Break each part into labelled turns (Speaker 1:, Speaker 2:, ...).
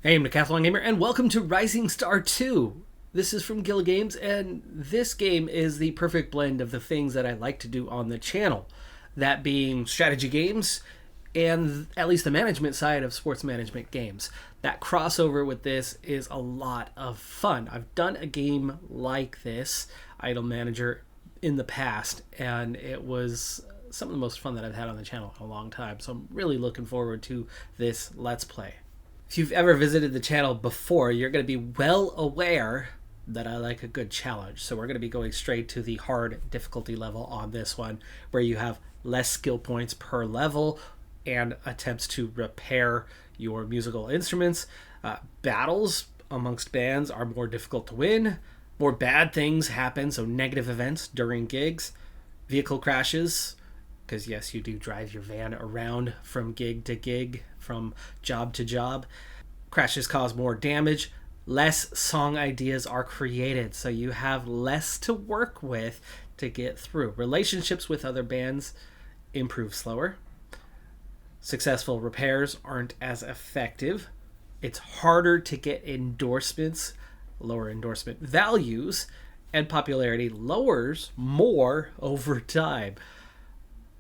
Speaker 1: Hey, I'm Decathlon Gamer, and welcome to Rising Star 2. This is from Guild Games, and this game is the perfect blend of the things that I like to do on the channel. That being strategy games, and at least the management side of sports management games. That crossover with this is a lot of fun. I've done a game like this, Idle Manager, in the past, and it was some of the most fun that I've had on the channel in a long time. So I'm really looking forward to this Let's Play. If you've ever visited the channel before, you're going to be well aware that I like a good challenge. So we're going to be going straight to the hard difficulty level on this one, where you have less skill points per level and attempts to repair your musical instruments. Battles amongst bands are more difficult to win. More bad things happen, so negative events during gigs. Vehicle crashes, because yes, you do drive your van around from gig to gig, from job to job. Crashes cause more damage. Less song ideas are created, so you have less to work with to get through. Relationships with other bands improve slower. Successful repairs aren't as effective. It's harder to get endorsements, lower endorsement values, and popularity lowers more over time.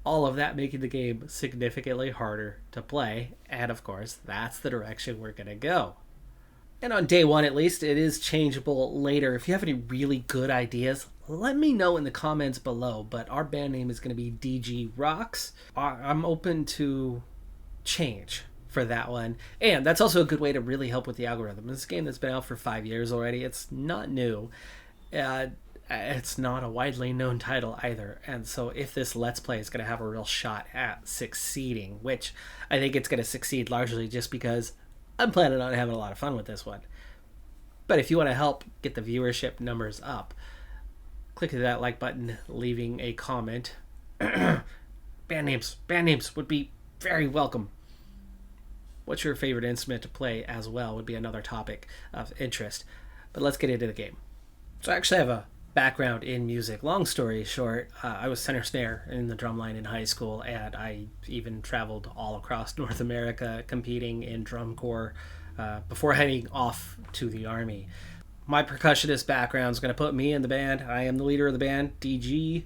Speaker 1: All of that making the game significantly harder to play, and of course, that's the direction we're going to go. And on day one, at least, it is changeable later. If you have any really good ideas, let me know in the comments below, but our band name is going to be DG Rocks. I'm open to change for that one, and that's also a good way to really help with the algorithm. This game that's been out for 5 years already, it's not new. It's not a widely known title either, and so if this Let's Play is going to have a real shot at succeeding, which I think it's going to succeed largely just because I'm planning on having a lot of fun with this one. But if you want to help get the viewership numbers up, click that like button, leaving a comment. Band names would be very welcome. What's your favorite instrument to play as well would be another topic of interest. But let's get into the game. So I actually have a background in music. Long story short, I was center snare in the drumline in high school, and I even traveled all across North America competing in drum corps before heading off to the Army. My percussionist background is going to put me in the band. I am the leader of the band, DG,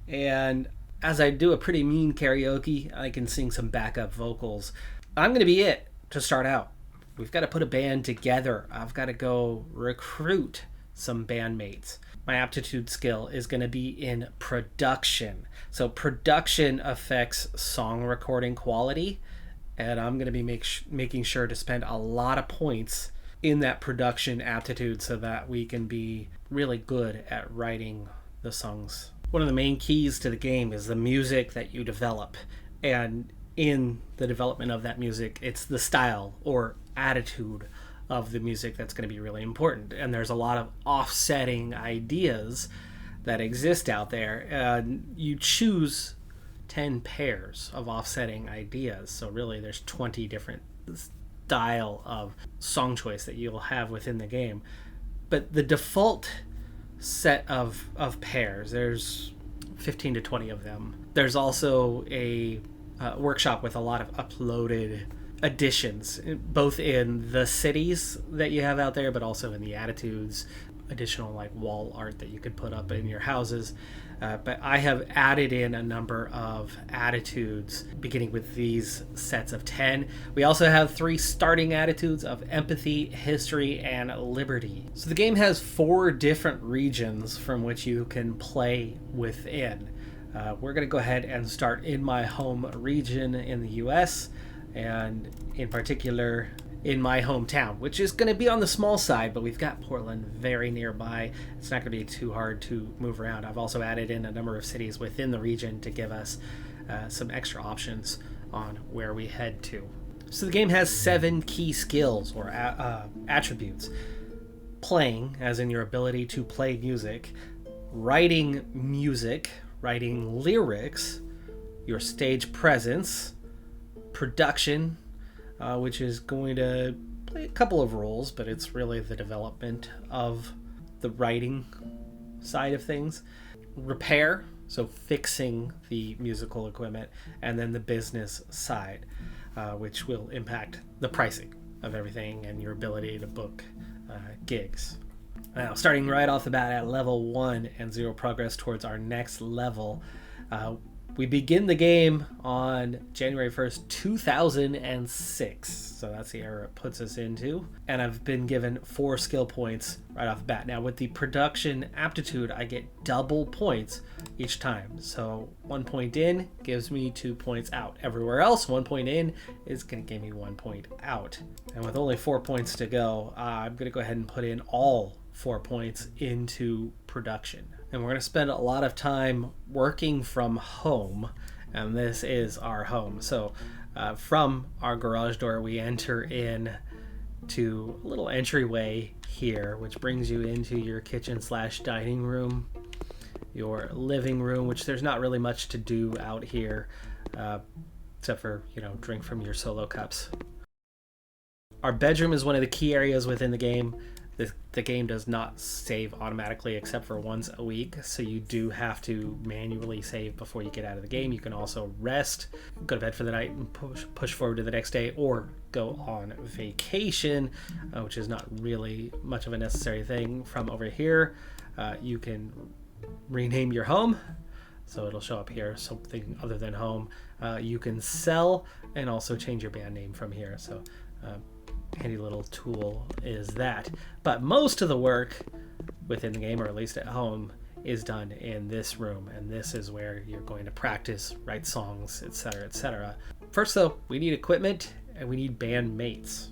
Speaker 1: and as I do a pretty mean karaoke, I can sing some backup vocals. I'm going to be it to start out. We've got to put a band together. I've got to go recruit some bandmates. My aptitude skill is going to be in production. So production affects song recording quality, and I'm going to be making sure to spend a lot of points in that production aptitude so that we can be really good at writing the songs. One of the main keys to the game is the music that you develop, and in the development of that music, it's the style or attitude of the music that's going to be really important. And there's a lot of offsetting ideas that exist out there, and you choose 10 pairs of offsetting ideas, so really there's 20 different style of song choice that you'll have within the game. But the default set of pairs, there's 15 to 20 of them. There's also a workshop with a lot of uploaded additions, both in the cities that you have out there, but also in the attitudes, additional like wall art that you could put up in your houses. But I have added in a number of attitudes beginning with these sets of 10. We also have 3 starting attitudes of empathy, history, and liberty. So the game has 4 different regions from which you can play within. We're going to go ahead and start in my home region in the US, and in particular in my hometown, which is going to be on the small side, but we've got Portland very nearby. It's not going to be too hard to move around. I've also added in a number of cities within the region to give us some extra options on where we head to. So the game has 7 key skills or attributes. Playing, as in your ability to play music. Writing music, writing lyrics. Your stage presence. Production, which is going to play a couple of roles, but it's really the development of the writing side of things. Repair, so fixing the musical equipment, and then the business side, which will impact the pricing. of everything and your ability to book gigs. Now, starting right off the bat at level 1 and 0 progress towards our next level, we begin the game on January 1st, 2006. So that's the era it puts us into. And I've been given 4 skill points right off the bat. Now, with the production aptitude, I get double points each time. So 1 point in gives me 2 points out. Everywhere else, 1 point in is going to give me 1 point out. And with only 4 points to go, I'm going to go ahead and put in all 4 points into production. And we're going to spend a lot of time working from home, and this is our home. So from our garage door, we enter in to a little entryway here, which brings you into your kitchen / dining room, your living room, which there's not really much to do out here, except for, drink from your solo cups. Our bedroom is one of the key areas within the game. The game does not save automatically except for once a week, so you do have to manually save before you get out of the game. You can also rest, go to bed for the night, and push forward to the next day, or go on vacation, which is not really much of a necessary thing. From over here, you can rename your home, so it'll show up here, something other than home. You can sell and also change your band name from here. So handy little tool is that. But most of the work within the game, or at least at home, is done in this room, and this is where you're going to practice, write songs, etc., etc. First though, we need equipment and we need band mates.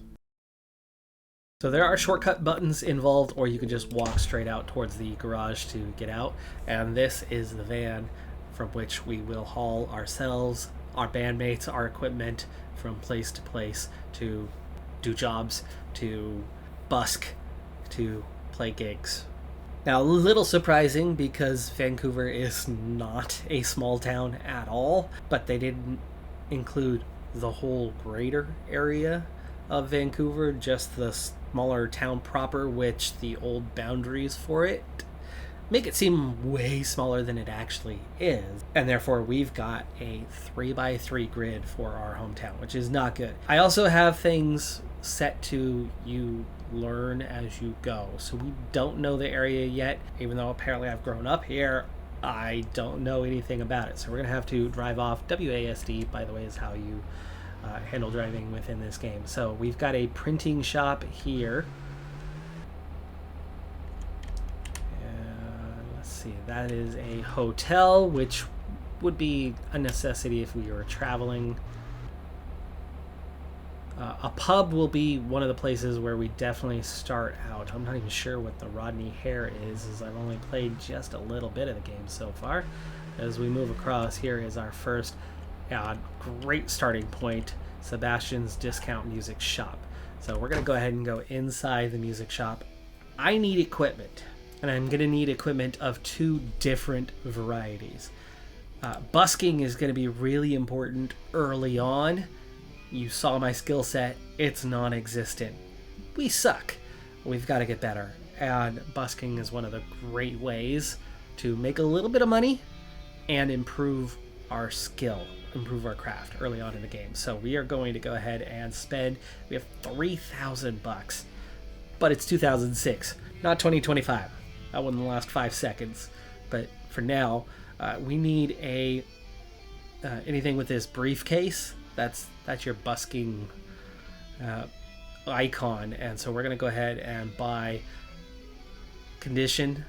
Speaker 1: So there are shortcut buttons involved, or you can just walk straight out towards the garage to get out, and this is the van from which we will haul ourselves, our bandmates, our equipment from place to place to do jobs, to busk, to play gigs. Now, a little surprising because Vancouver is not a small town at all, but they didn't include the whole greater area of Vancouver, just the smaller town proper, which the old boundaries for it make it seem way smaller than it actually is. And therefore we've got a 3x3 grid for our hometown, which is not good. I also have things set to you learn as you go, so we don't know the area yet. Even though apparently I've grown up here, I don't know anything about it, so we're gonna have to drive off. WASD, by the way, is how you handle driving within this game. So we've got a printing shop here. Let's see, that is a hotel, which would be a necessity if we were traveling. A pub will be one of the places where we definitely start out. I'm not even sure what the Rodney Hare is, as I've only played just a little bit of the game so far. As we move across, here is our first great starting point, Sebastian's Discount Music Shop. So we're going to go ahead and go inside the music shop. I need equipment, and I'm going to need equipment of 2 different varieties. Busking is going to be really important early on. You saw my skill set, it's non-existent. We suck. We've got to get better. And busking is one of the great ways to make a little bit of money and improve our skill, improve our craft early on in the game. So we are going to go ahead and spend, we have 3,000 bucks, but it's 2006, not 2025. That wouldn't last 5 seconds. But for now, we need anything with this briefcase. That's your busking icon, and so we're going to go ahead and buy condition.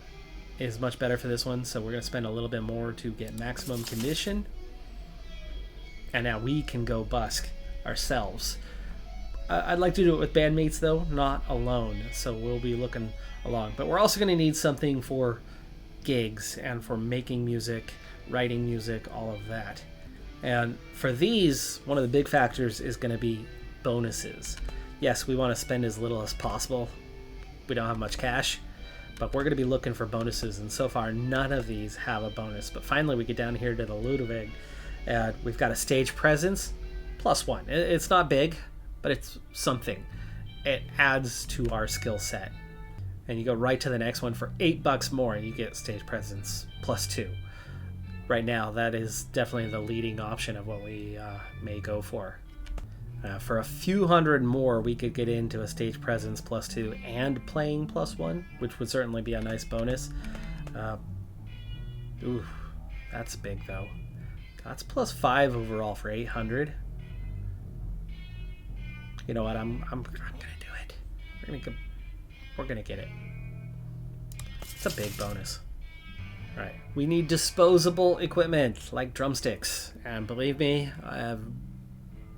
Speaker 1: Is much better for this one, so we're going to spend a little bit more to get maximum condition, and now we can go busk ourselves. I'd like to do it with bandmates though, not alone, so we'll be looking along. But we're also going to need something for gigs and for making music, writing music, all of that. And for these, one of the big factors is going to be bonuses. Yes, we want to spend as little as possible. We don't have much cash, but we're going to be looking for bonuses, and so far none of these have a bonus. But finally we get down here to the Ludwig, and we've got a stage presence +1. It's not big, but it's something. It adds to our skill set. And you go right to the next one for $8 more, and you get stage presence +2. Right now, that is definitely the leading option of what we may go for. For a few hundred more, we could get into a stage presence +2 and playing +1, which would certainly be a nice bonus. Ooh, that's big though. That's +5 overall for 800. You know what? I'm gonna do it. We're gonna get it. It's a big bonus. All right, we need disposable equipment like drumsticks, and believe me,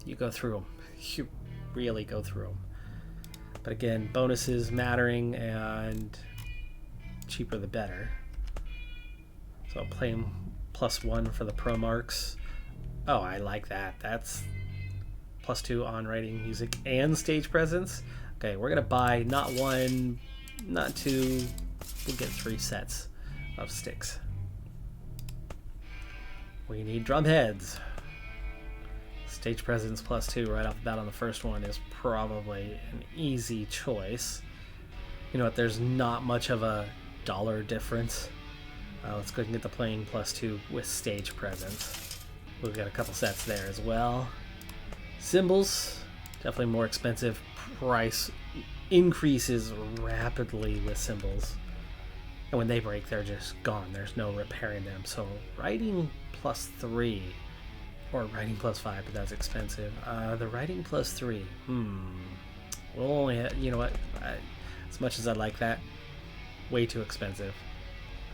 Speaker 1: you go through them. You really go through them. But again, bonuses mattering, and cheaper the better. So playing +1 for the pro marks. Oh, I like that. That's +2 on writing, music, and stage presence. Okay, we're gonna buy not 1, not 2. We'll get 3 sets of sticks. We need drum heads. Stage presence +2 right off the bat on the first one is probably an easy choice. You know what? There's not much of a dollar difference. Let's go and get the playing +2 with stage presence. We've got a couple sets there as well. Cymbals, definitely more expensive. Price increases rapidly with cymbals. And when they break, they're just gone. There's no repairing them. So writing +3, or writing +5, but that's expensive. The writing +3, we'll only have, you know what? As much as I like that, way too expensive.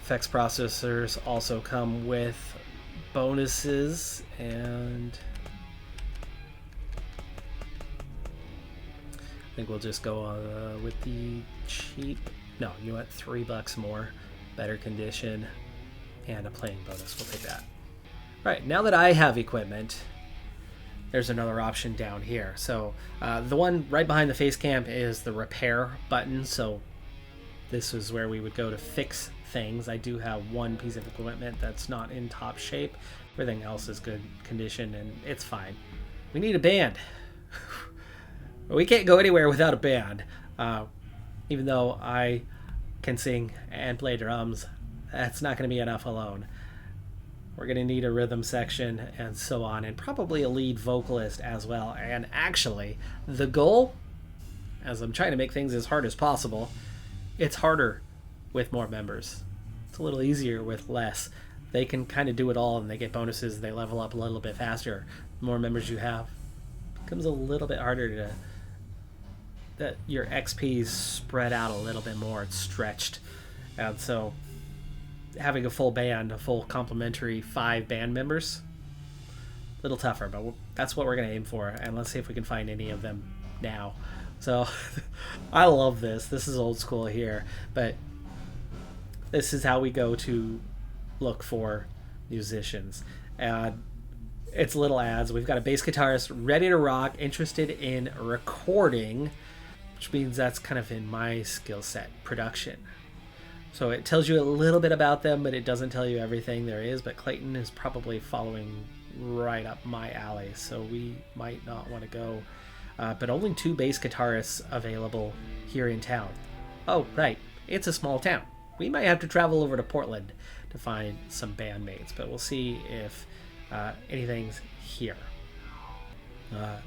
Speaker 1: Effects processors also come with bonuses, and I think we'll just go with the cheap. No, you know what? $3 more, better condition, and a playing bonus. We'll take that. All right, now that I have equipment, there's another option down here. So the one right behind the face cam is the repair button. So this is where we would go to fix things. I do have one piece of equipment that's not in top shape. Everything else is good condition, and it's fine. We need a band. We can't go anywhere without a band. Even though I can sing and play drums, that's not going to be enough alone. We're going to need a rhythm section and so on, and probably a lead vocalist as well. And actually, the goal, as I'm trying to make things as hard as possible, it's harder with more members. It's a little easier with less. They can kind of do it all, and they get bonuses. They level up a little bit faster. The more members you have, it becomes a little bit harder to that your XP's spread out a little bit more. It's stretched, and so having a full band, a full complimentary 5 band members, a little tougher, but that's what we're going to aim for, and let's see if we can find any of them now. So I love this. This is old school here, but this is how we go to look for musicians. And it's little ads. We've got a bass guitarist ready to rock, interested in recording, which means that's kind of in my skill set, production. So it tells you a little bit about them, but it doesn't tell you everything there is. But Clayton is probably following right up my alley, so we might not want to go. But only 2 bass guitarists available here in town. Oh, right. It's a small town. We might have to travel over to Portland to find some bandmates, but we'll see if anything's here.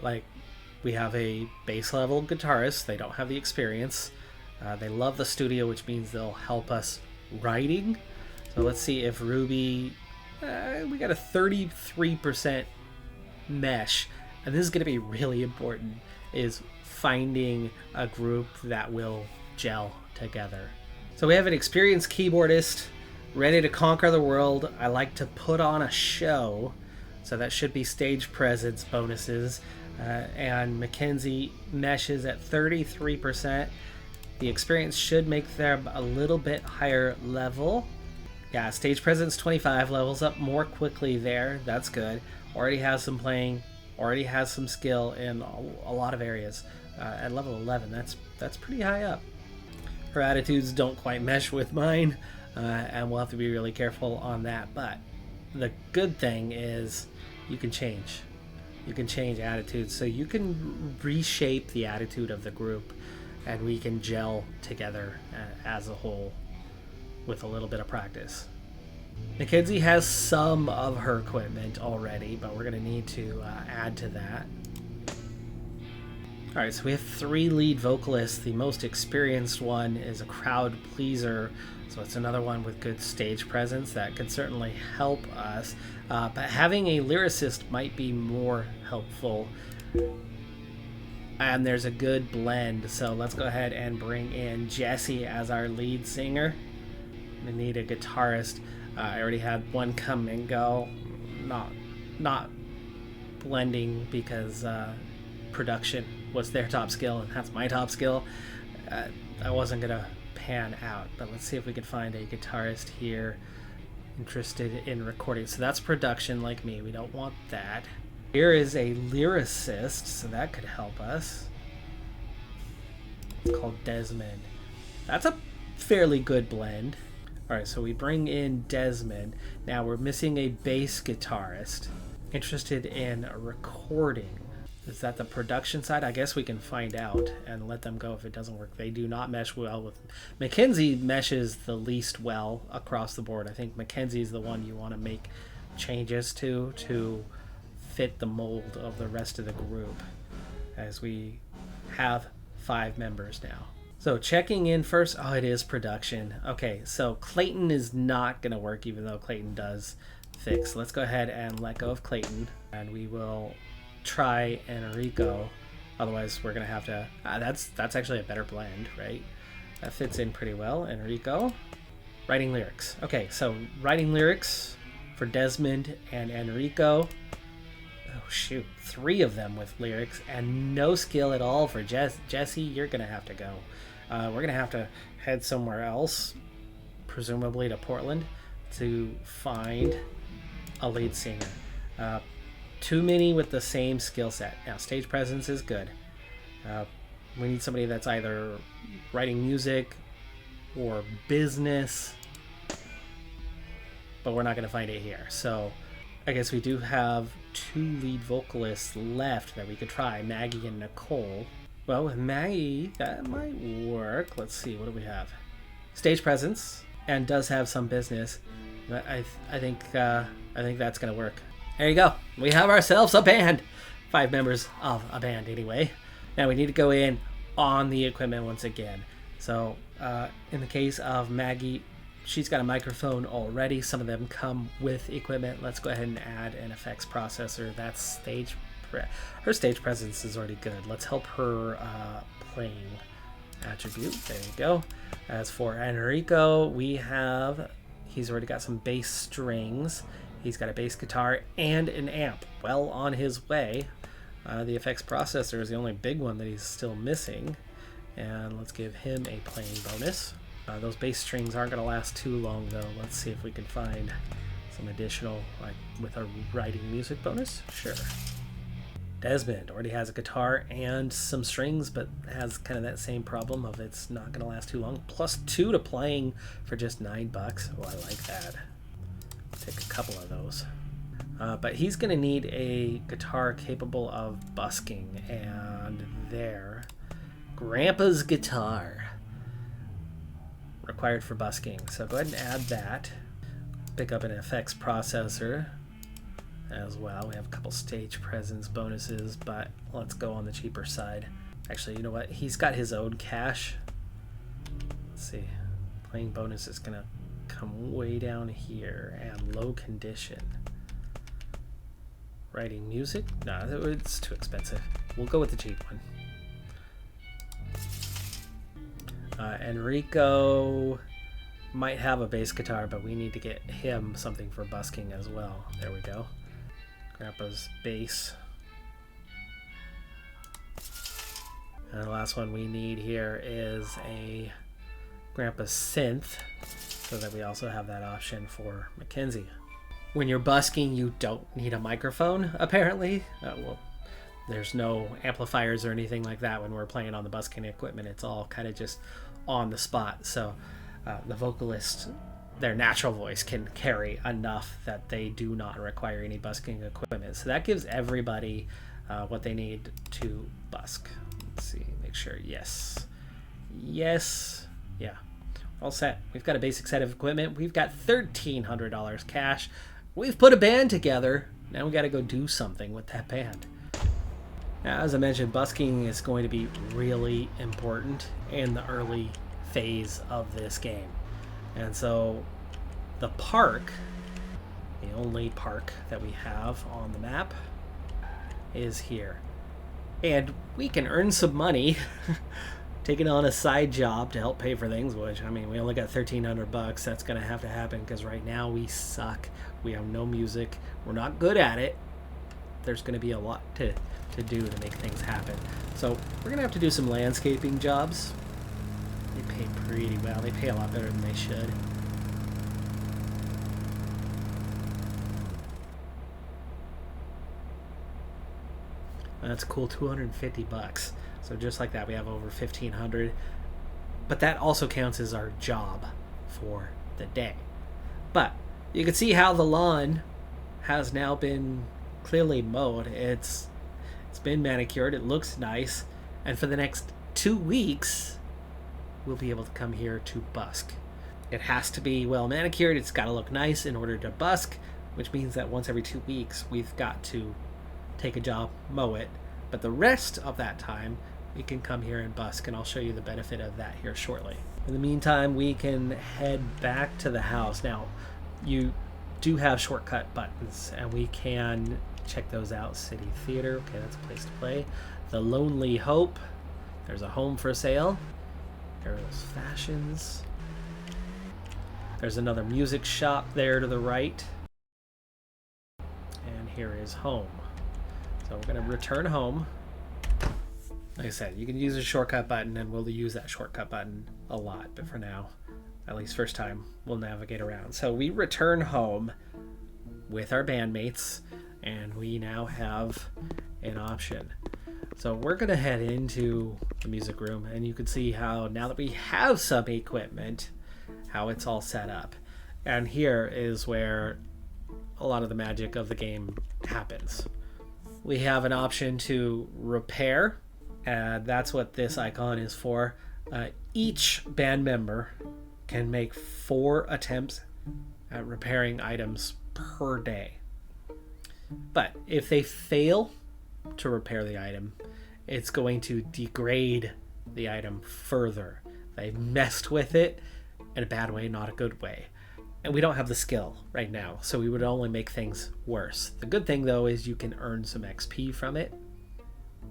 Speaker 1: Like, we have a bass level guitarist. They don't have the experience. They love the studio, which means they'll help us writing. So let's see if Ruby... we got a 33% mesh. And this is going to be really important, is finding a group that will gel together. So we have an experienced keyboardist ready to conquer the world. I like to put on a show, so that should be stage presence bonuses. And Mackenzie meshes at 33%. The experience should make them a little bit higher level. Yeah, stage presence 25, levels up more quickly there. That's good. Already has some playing, already has some skill in a lot of areas. At level 11, that's pretty high up. Her attitudes don't quite mesh with mine, and we'll have to be really careful on that. But the good thing is you can change. You can change attitudes, so you can reshape the attitude of the group, and we can gel together as a whole with a little bit of practice. Mackenzie has some of her equipment already, but we're going to need to add to that. All right, so we have 3 lead vocalists. The most experienced one is a crowd pleaser, so it's another one with good stage presence that could certainly help us. But having a lyricist might be more helpful. And there's a good blend, so let's go ahead and bring in Jesse as our lead singer. We need a guitarist. I already had one come and go, not blending because production was their top skill and that's my top skill. I wasn't gonna pan out, but let's see if we can find a guitarist here interested in recording. So that's production, like me. We don't want that. Here is a lyricist, so that could help us. It's called Desmond. That's a fairly good blend. All right, so we bring in Desmond. Now we're missing a bass guitarist interested in recording. Is that the production side? I guess we can find out and let them go if it doesn't work. They do not mesh well with... Mackenzie meshes the least well across the board. I think Mackenzie's the one you want to make changes to fit the mold of the rest of the group, as we have 5 members now. So checking in first. Oh, it is production. Okay, so Clayton is not going to work, even though Clayton does fix. Let's go ahead and let go of Clayton, and we will try Enrico. Otherwise we're gonna have to that's actually a better blend, right? That fits in pretty well. Enrico. Writing lyrics. Okay, so writing lyrics for Desmond and Enrico. Oh shoot, 3 of them with lyrics and no skill at all for Jesse. You're gonna have to go. We're gonna have to head somewhere else, presumably to Portland, to find a lead singer. Too many with the same skill set. Now, stage presence is good. We need somebody that's either writing music or business, but we're not going to find it here. So I guess we do have 2 lead vocalists left that we could try, Maggie and Nicole. Well, with Maggie, that might work. Let's see, what do we have? Stage presence, and does have some business. But I think that's going to work. There you go. We have ourselves a band. 5 members of a band anyway. Now we need to go in on the equipment once again. So in the case of Maggie, she's got a microphone already. Some of them come with equipment. Let's go ahead and add an effects processor. That's her stage presence is already good. Let's help her playing attribute. There you go. As for Enrico, he's already got some bass strings. He's got a bass guitar and an amp. Well on his way. The effects processor is the only big one that he's still missing. And let's give him a playing bonus. Those bass strings aren't going to last too long, though. Let's see if we can find some additional, like with a writing music bonus. Sure. Desmond already has a guitar and some strings, but has kind of that same problem of it's not going to last too long. +2 to playing for just $9. Oh, I like that. Take a couple of those. But he's going to need a guitar capable of busking, and there. Grandpa's guitar. Required for busking. So go ahead and add that. Pick up an effects processor as well. We have a couple stage presence bonuses, but let's go on the cheaper side. Actually, you know what? He's got his own cache. Let's see. Playing bonus is going to come way down here, and low condition. Writing music? No, it's too expensive. We'll go with the cheap one. Enrico might have a bass guitar, but we need to get him something for busking as well. There we go. Grandpa's bass. And the last one we need here is a Grandpa's synth, so that we also have that option for Mackenzie. When you're busking, you don't need a microphone, apparently. Well, there's no amplifiers or anything like that when we're playing on the busking equipment. It's all kind of just on the spot. So the vocalist, their natural voice can carry enough that they do not require any busking equipment. So that gives everybody what they need to busk. Let's see, make sure, yes. Yes, yeah. All set. We've got a basic set of equipment. We've got $1,300 cash. We've put a band together. Now we got to go do something with that band. Now, as I mentioned, busking is going to be really important in the early phase of this game. And so the park, the only park that we have on the map, is here. And we can earn some money taking on a side job to help pay for things, which, I mean, we only got $1,300. That's going to have to happen because right now we suck. We have no music. We're not good at it. There's going to be a lot to do to make things happen. So we're going to have to do some landscaping jobs. They pay pretty well. They pay a lot better than they should. That's cool, $250. So just like that, we have over 1,500. But that also counts as our job for the day. But you can see how the lawn has now been clearly mowed. It's been manicured. It looks nice. And for the next 2 weeks, we'll be able to come here to busk. It has to be well manicured. It's got to look nice in order to busk, which means that once every 2 weeks, we've got to take a job, mow it. But the rest of that time, we can come here and busk, and I'll show you the benefit of that here shortly. In the meantime, we can head back to the house. Now, you do have shortcut buttons, and we can check those out. City Theater, okay, that's a place to play. The Lonely Hope, there's a home for sale. Arrow's Fashions. There's another music shop there to the right. And here is home. So we're going to return home. Like I said, you can use a shortcut button, and we'll use that shortcut button a lot. But for now, at least first time, we'll navigate around. So we return home with our bandmates, and we now have an option. So we're going to head into the music room, and you can see how now that we have some equipment, how it's all set up. And here is where a lot of the magic of the game happens. We have an option to repair, and that's what this icon is for. Each band member can make 4 attempts at repairing items per day. But if they fail to repair the item, it's going to degrade the item further. They messed with it in a bad way, not a good way. And we don't have the skill right now, so we would only make things worse. The good thing, though, is you can earn some XP from it.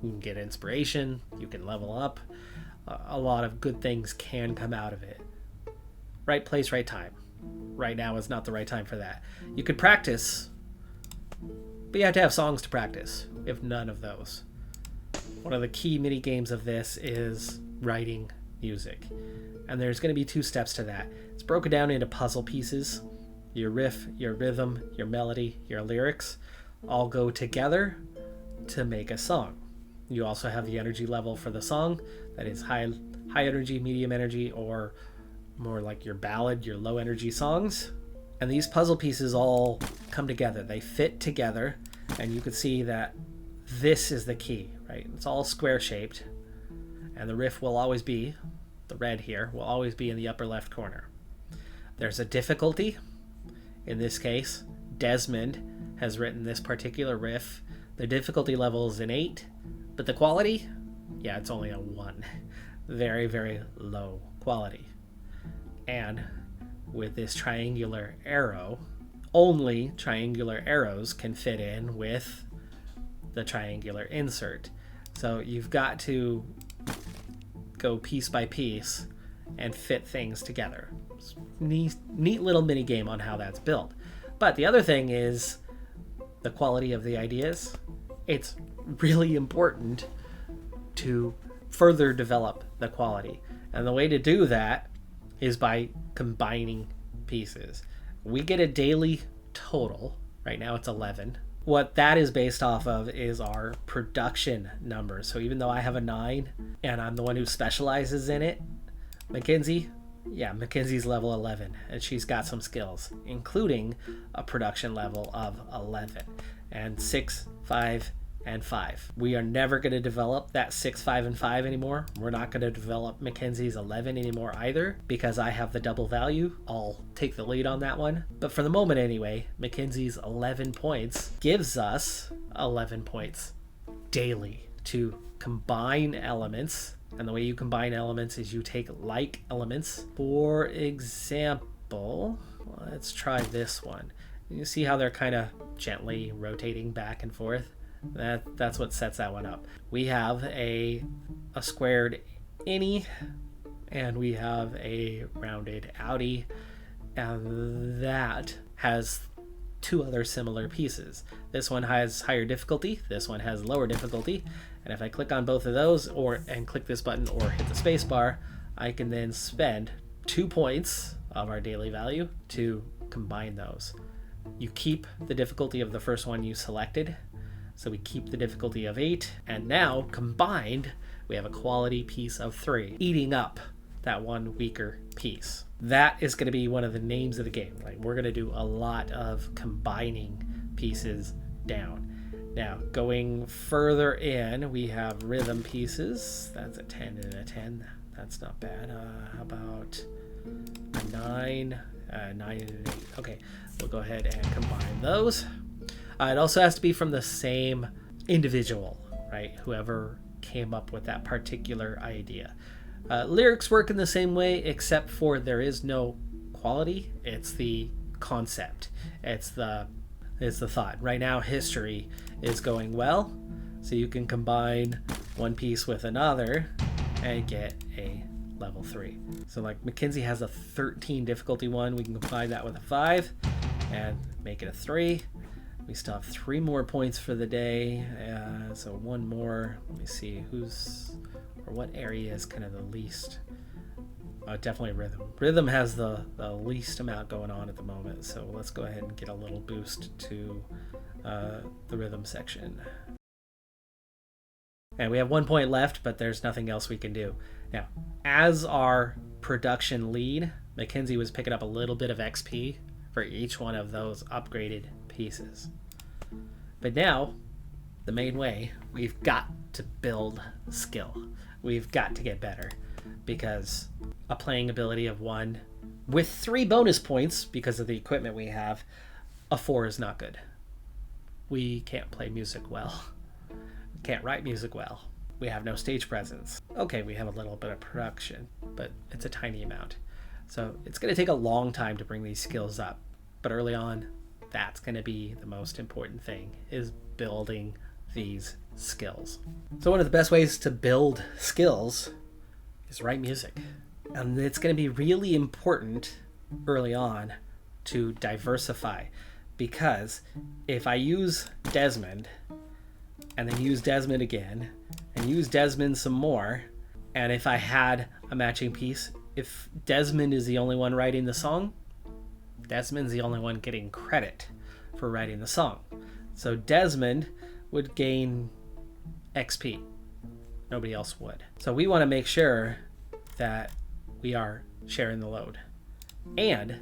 Speaker 1: You can get inspiration, you can level up. A lot of good things can come out of it. Right place, right time. Right now is not the right time for that. You could practice, but you have to have songs to practice. We have none of those. One of the key mini games of this is writing music. And there's going to be 2 steps to that. It's broken down into puzzle pieces. Your riff, your rhythm, your melody, your lyrics all go together to make a song. You also have the energy level for the song. That is high energy, medium energy, or more like your ballad, your low energy songs. And these puzzle pieces all come together. They fit together, and you can see that this is the key, right? It's all square shaped, and the riff will always be, the red here, will always be in the upper left corner. There's a difficulty. In this case, Desmond has written this particular riff. The difficulty level is an 8, but the quality, yeah, it's only a 1. Very, very low quality. And with this triangular arrow, only triangular arrows can fit in with the triangular insert. So you've got to go piece by piece and fit things together. Neat little mini game on how that's built. But the other thing is the quality of the ideas. It's really important to further develop the quality. And the way to do that is by combining pieces. We get a daily total. Right now it's 11. What that is based off of is our production numbers. So even though I have a 9 and I'm the one who specializes in it, Mackenzie's level 11, and she's got some skills, including a production level of 11 and 6, 5, and 5. We are never going to develop that 6, 5, and 5 anymore. We're not going to develop Mackenzie's 11 anymore either, because I have the double value. I'll take the lead on that one. But for the moment anyway, Mackenzie's 11 points gives us 11 points daily to combine elements. And the way you combine elements is you take like elements. For example, let's try this one. You see how they're kind of gently rotating back and forth? That's what sets that one up. We have a squared innie, and we have a rounded outie, and that has two other similar pieces. This one has higher difficulty, this one has lower difficulty, and if I click on both of those and click this button or hit the space bar, I can then spend 2 points of our daily value to combine those. You keep the difficulty of the first one you selected, so we keep the difficulty of 8, and now combined we have a quality piece of 3, eating up that one weaker piece. That is going to be one of the names of the game. Like, we're going to do a lot of combining pieces down. Now, going further in, we have rhythm pieces. That's a 10 and a 10. That's not bad. How about a 9? 9 and an 8. Okay, we'll go ahead and combine those. It also has to be from the same individual, right? Whoever came up with that particular idea. Lyrics work in the same way, except for there is no quality. It's the concept. It's the thought. Right now, history is going well, so you can combine one piece with another and get a level 3. So like Mackenzie has a 13 difficulty one. We can combine that with a 5 and make it a 3. We still have 3 more points for the day. So one more. Let me see what area is kind of the least. Definitely rhythm. Rhythm has the least amount going on at the moment. So let's go ahead and get a little boost to the rhythm section. And we have 1 point left, but there's nothing else we can do. Now, as our production lead, Mackenzie was picking up a little bit of XP for each one of those upgraded pieces. But now, the main way, we've got to build skill. We've got to get better, because a playing ability of 1 with 3 bonus points because of the equipment we have, a 4 is not good. We can't play music well. We can't write music well. We have no stage presence. Okay, we have a little bit of production, but it's a tiny amount. So it's going to take a long time to bring these skills up. But early on, that's going to be the most important thing, is building these skills. So one of the best ways to build skills is write music. And it's going to be really important early on to diversify, because if I use Desmond and then use Desmond again and use Desmond some more, and if I had a matching piece, if Desmond is the only one writing the song, Desmond's the only one getting credit for writing the song. So Desmond would gain XP. Nobody else would. So we want to make sure that we are sharing the load. And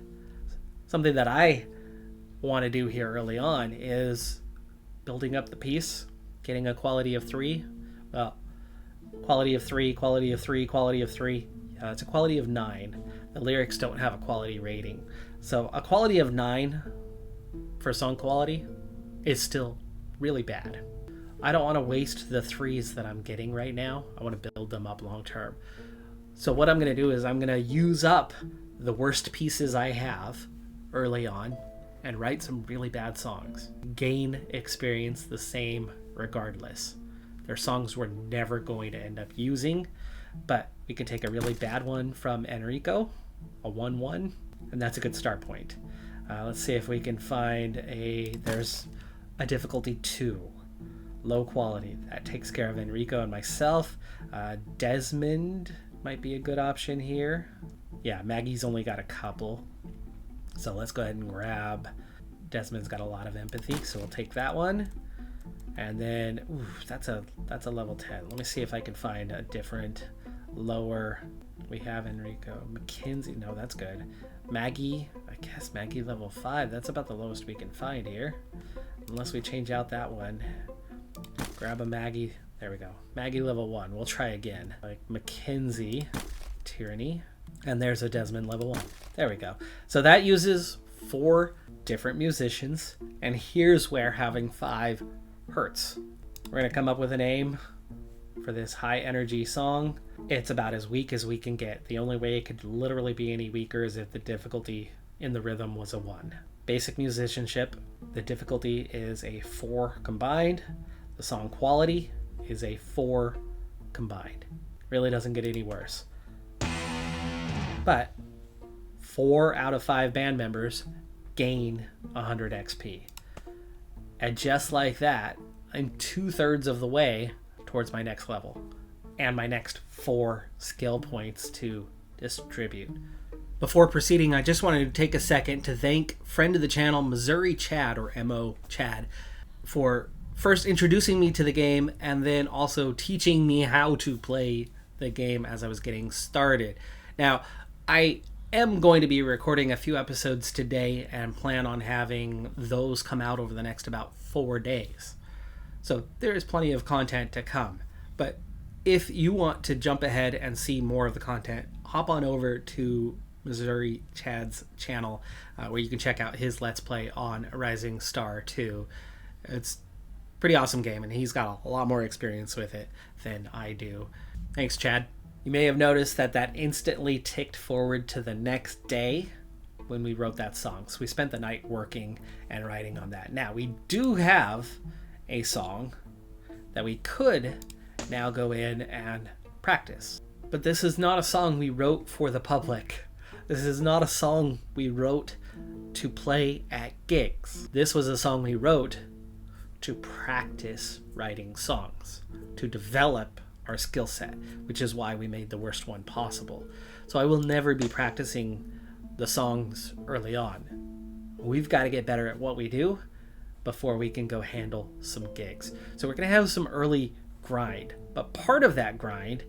Speaker 1: something that I want to do here early on is building up the piece, getting a quality of 3. Well, quality of 3, quality of 3, quality of 3. It's a quality of 9. The lyrics don't have a quality rating. So a quality of 9 for song quality is still really bad. I don't want to waste the 3s that I'm getting right now. I want to build them up long term. So what I'm going to do is I'm going to use up the worst pieces I have early on and write some really bad songs. Gain experience the same regardless. They're songs we're never going to end up using, but we can take a really bad one from Enrico, a 1-1, and that's a good start point. Let's see if we can find there's a difficulty 2. Low quality. That takes care of Enrico and myself. Desmond might be a good option here. Yeah, Maggie's only got a couple. So let's go ahead and grab. Desmond's got a lot of empathy, so we'll take that one. And then, that's a level 10. Let me see if I can find a different lower. We have Enrico. Mackenzie, no, that's good. Maggie, I guess Maggie level 5. That's about the lowest we can find here. Unless we change out that one. Grab a Maggie. There we go. Maggie level 1. We'll try again. Like Mackenzie, Tyranny. And there's a Desmond level 1. There we go. So that uses 4 different musicians. And here's where having 5 hurts. We're going to come up with a name. for this high energy song. It's about as weak as we can get. The only way it could literally be any weaker is if the difficulty in the rhythm was a 1. Basic musicianship, the difficulty is a 4 combined. The song quality is a 4 combined. Really doesn't get any worse. But 4 out of 5 band members gain 100 XP. And just like that, I'm 2/3 of the way towards my next level and my next 4 skill points to distribute. Before proceeding, I just wanted to take a second to thank friend of the channel, Missouri Chad, or MO Chad, for first introducing me to the game and then also teaching me how to play the game as I was getting started. Now, I am going to be recording a few episodes today and plan on having those come out over the next about 4 days. So there is plenty of content to come. But if you want to jump ahead and see more of the content, hop on over to Missouri Chad's channel, where you can check out his Let's Play on Rising Star 2. It's a pretty awesome game, and he's got a lot more experience with it than I do. Thanks, Chad. You may have noticed that instantly ticked forward to the next day when we wrote that song. So we spent the night working and writing on that. Now, we do have a song that we could now go in and practice. But this is not a song we wrote for the public. This is not a song we wrote to play at gigs. This was a song we wrote to practice writing songs, to develop our skill set, which is why we made the worst one possible. So I will never be practicing the songs early on. We've got to get better at what we do before we can go handle some gigs. So we're going to have some early grind, but part of that grind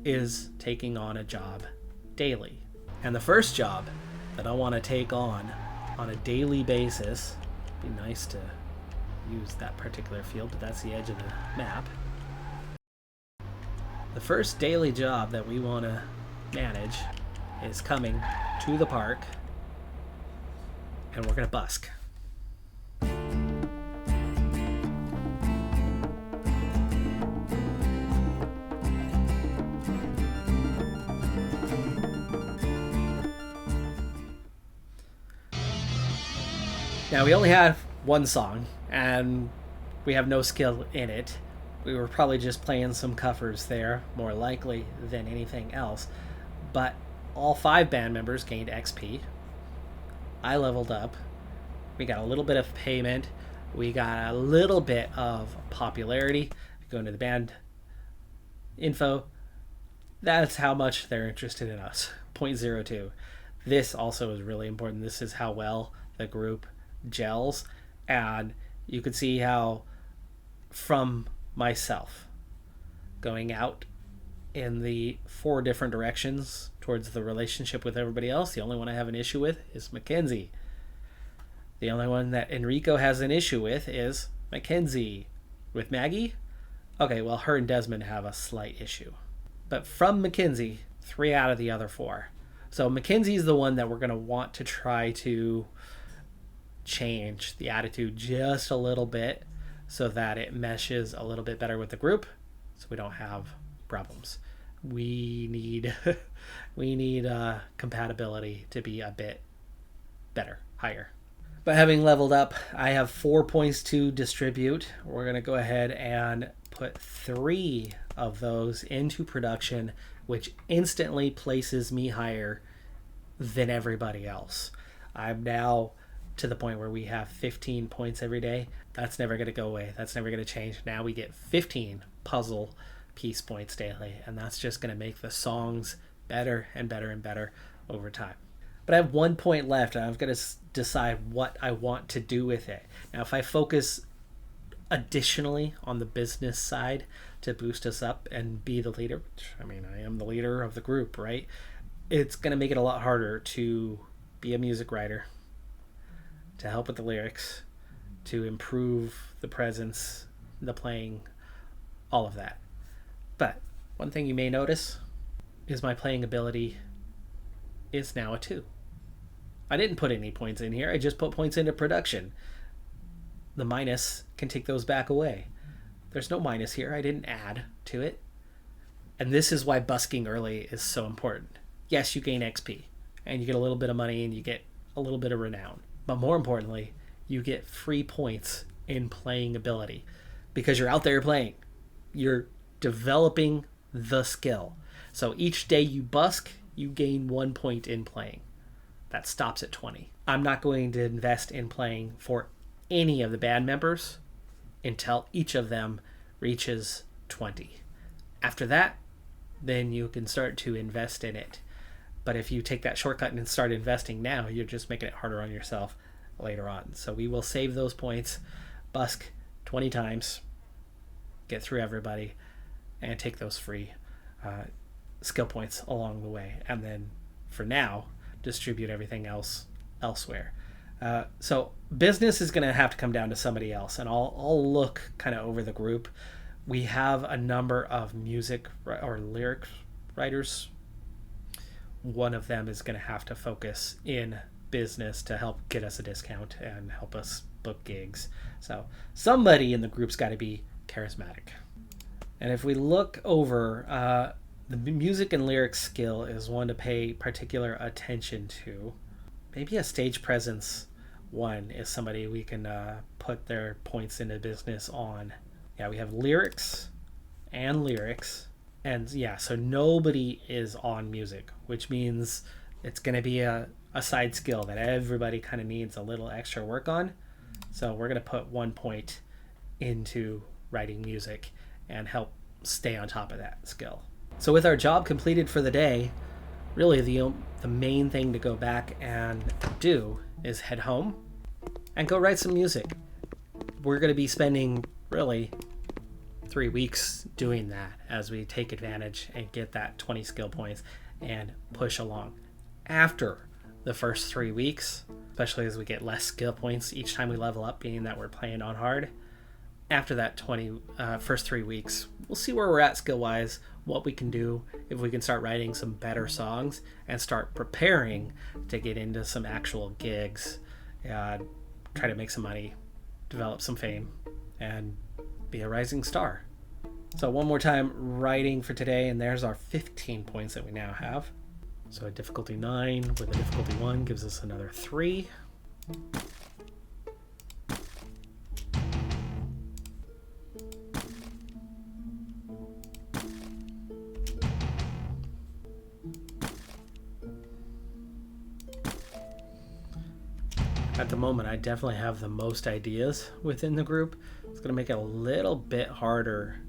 Speaker 1: is taking on a job daily. And the first job that I want to take on a daily basis, be nice to use that particular field, but that's the edge of the map. The first daily job that we want to manage is coming to the park, and we're going to busk. Now, we only have one song, and we have no skill in it. We were probably just playing some covers there, more likely than anything else. But all 5 band members gained XP. I leveled up. We got a little bit of payment. We got a little bit of popularity. Go into the band info. That's how much they're interested in us. 0.02. This also is really important. This is how well the group gels. And you could see how from myself going out in the 4 different directions towards the relationship with everybody else, the only one I have an issue with is Mackenzie. The only one that Enrico has an issue with is Mackenzie. With Maggie, okay, well, her and Desmond have a slight issue. But from Mackenzie, 3 out of the other 4. So Mackenzie's the one that we're going to want to try to change the attitude just a little bit so that it meshes a little bit better with the group, so we don't have problems. We need compatibility to be a bit better, higher. But having leveled up, I have 4 points to distribute. We're going to go ahead and put 3 of those into production, which instantly places me higher than everybody else. I'm now to the point where we have 15 points every day. That's never going to go away. That's never going to change. Now we get 15 puzzle piece points daily, and that's just going to make the songs better and better and better over time. But I have 1 point left, and I've got to decide what I want to do with it. Now, if I focus additionally on the business side to boost us up and be the leader, which, I mean, I am the leader of the group, right? It's going to make it a lot harder to be a music writer, to help with the lyrics, to improve the presence, the playing, all of that. But one thing you may notice is my playing ability is now a 2. I didn't put any points in here. I just put points into production. The minus can take those back away. There's no minus here. I didn't add to it. And this is why busking early is so important. Yes, you gain XP, and you get a little bit of money, and you get a little bit of renown. But more importantly, you get free points in playing ability because you're out there playing. You're developing the skill. So each day you busk, you gain 1 point in playing. That stops at 20. I'm not going to invest in playing for any of the band members until each of them reaches 20. After that, then you can start to invest in it. But if you take that shortcut and start investing now, you're just making it harder on yourself later on. So we will save those points, busk 20 times, get through everybody, and take those free skill points along the way. And then for now, distribute everything else elsewhere. So business is going to have to come down to somebody else, and I'll look kind of over the group. We have a number of music or lyric writers. One of them is going to have to focus in business to help get us a discount and help us book gigs. So somebody in the group's got to be charismatic. And if we look over, the music and lyrics skill is one to pay particular attention to. Maybe a stage presence one is somebody we can put their points into business on. Yeah, we have lyrics and lyrics. And yeah, so nobody is on music, which means it's going to be a side skill that everybody kind of needs a little extra work on. So we're going to put 1 point into writing music and help stay on top of that skill. So with our job completed for the day, really the main thing to go back and do is head home and go write some music. We're going to be spending really 3 weeks doing that as we take advantage and get that 20 skill points and push along. After the first 3 weeks, especially as we get less skill points each time we level up, being that we're playing on hard, after that first 3 weeks, we'll see where we're at skill wise, what we can do, if we can start writing some better songs and start preparing to get into some actual gigs, try to make some money, develop some fame, and be a rising star. So one more time, writing for today, and there's our 15 points that we now have. So a difficulty 9 with a difficulty 1 gives us another 3. At the moment, I definitely have the most ideas within the group. It's going to make it a little bit harder.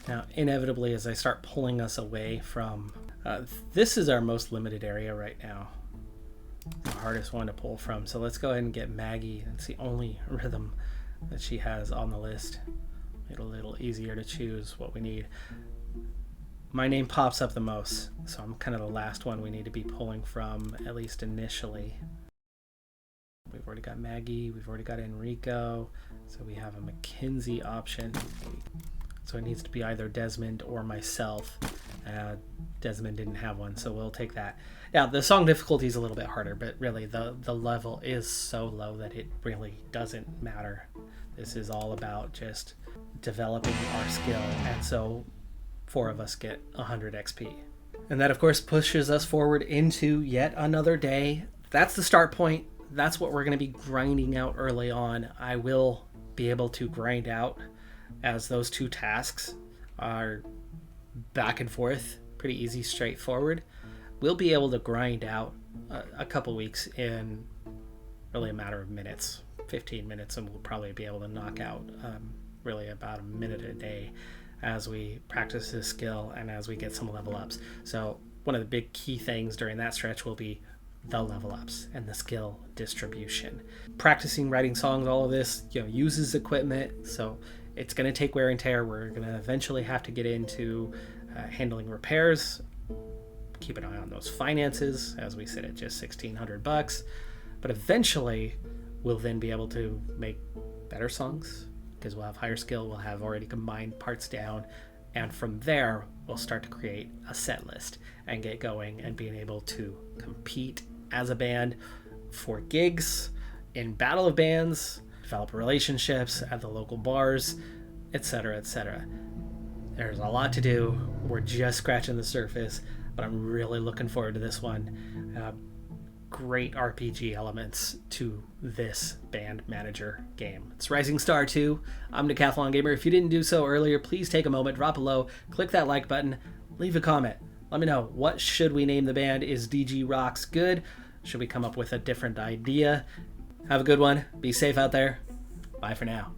Speaker 1: Now, inevitably, as I start pulling us away from, this is our most limited area right now. The hardest one to pull from. So let's go ahead and get Maggie. It's the only rhythm that she has on the list. Make it a little easier to choose what we need. My name pops up the most, so I'm kind of the last one we need to be pulling from, at least initially. We've already got Maggie, we've already got Enrico, so we have a Mackenzie option. So it needs to be either Desmond or myself. Desmond didn't have one, so we'll take that. Now, the song difficulty is a little bit harder, but really the level is so low that it really doesn't matter. This is all about just developing our skill, and so 4 of us get 100 XP. And that, of course, pushes us forward into yet another day. That's the start point. That's what we're going to be grinding out early on. I will be able to grind out as those 2 tasks are back and forth, pretty easy, straightforward. We'll be able to grind out a couple weeks in really a matter of minutes, 15 minutes, and we'll probably be able to knock out really about a minute a day as we practice this skill and as we get some level ups. So one of the big key things during that stretch will be the level ups and the skill distribution. Practicing writing songs, all of this, uses equipment, so it's going to take wear and tear. We're going to eventually have to get into handling repairs, keep an eye on those finances as we sit at just $1,600, but eventually we'll then be able to make better songs, because we'll have higher skill, we'll have already combined parts down, and from there we'll start to create a set list and get going and being able to compete as a band for gigs, in battle of bands, develop relationships at the local bars, etc., etc. There's a lot to do. We're just scratching the surface, but I'm really looking forward to this one. Great RPG elements to this band manager game. It's Rising Star 2. I'm Decathlon Gamer. If you didn't do so earlier, please take a moment, drop below, click that like button, leave a comment. Let me know, what should we name the band? Is DG Rocks good? Should we come up with a different idea? Have a good one. Be safe out there. Bye for now.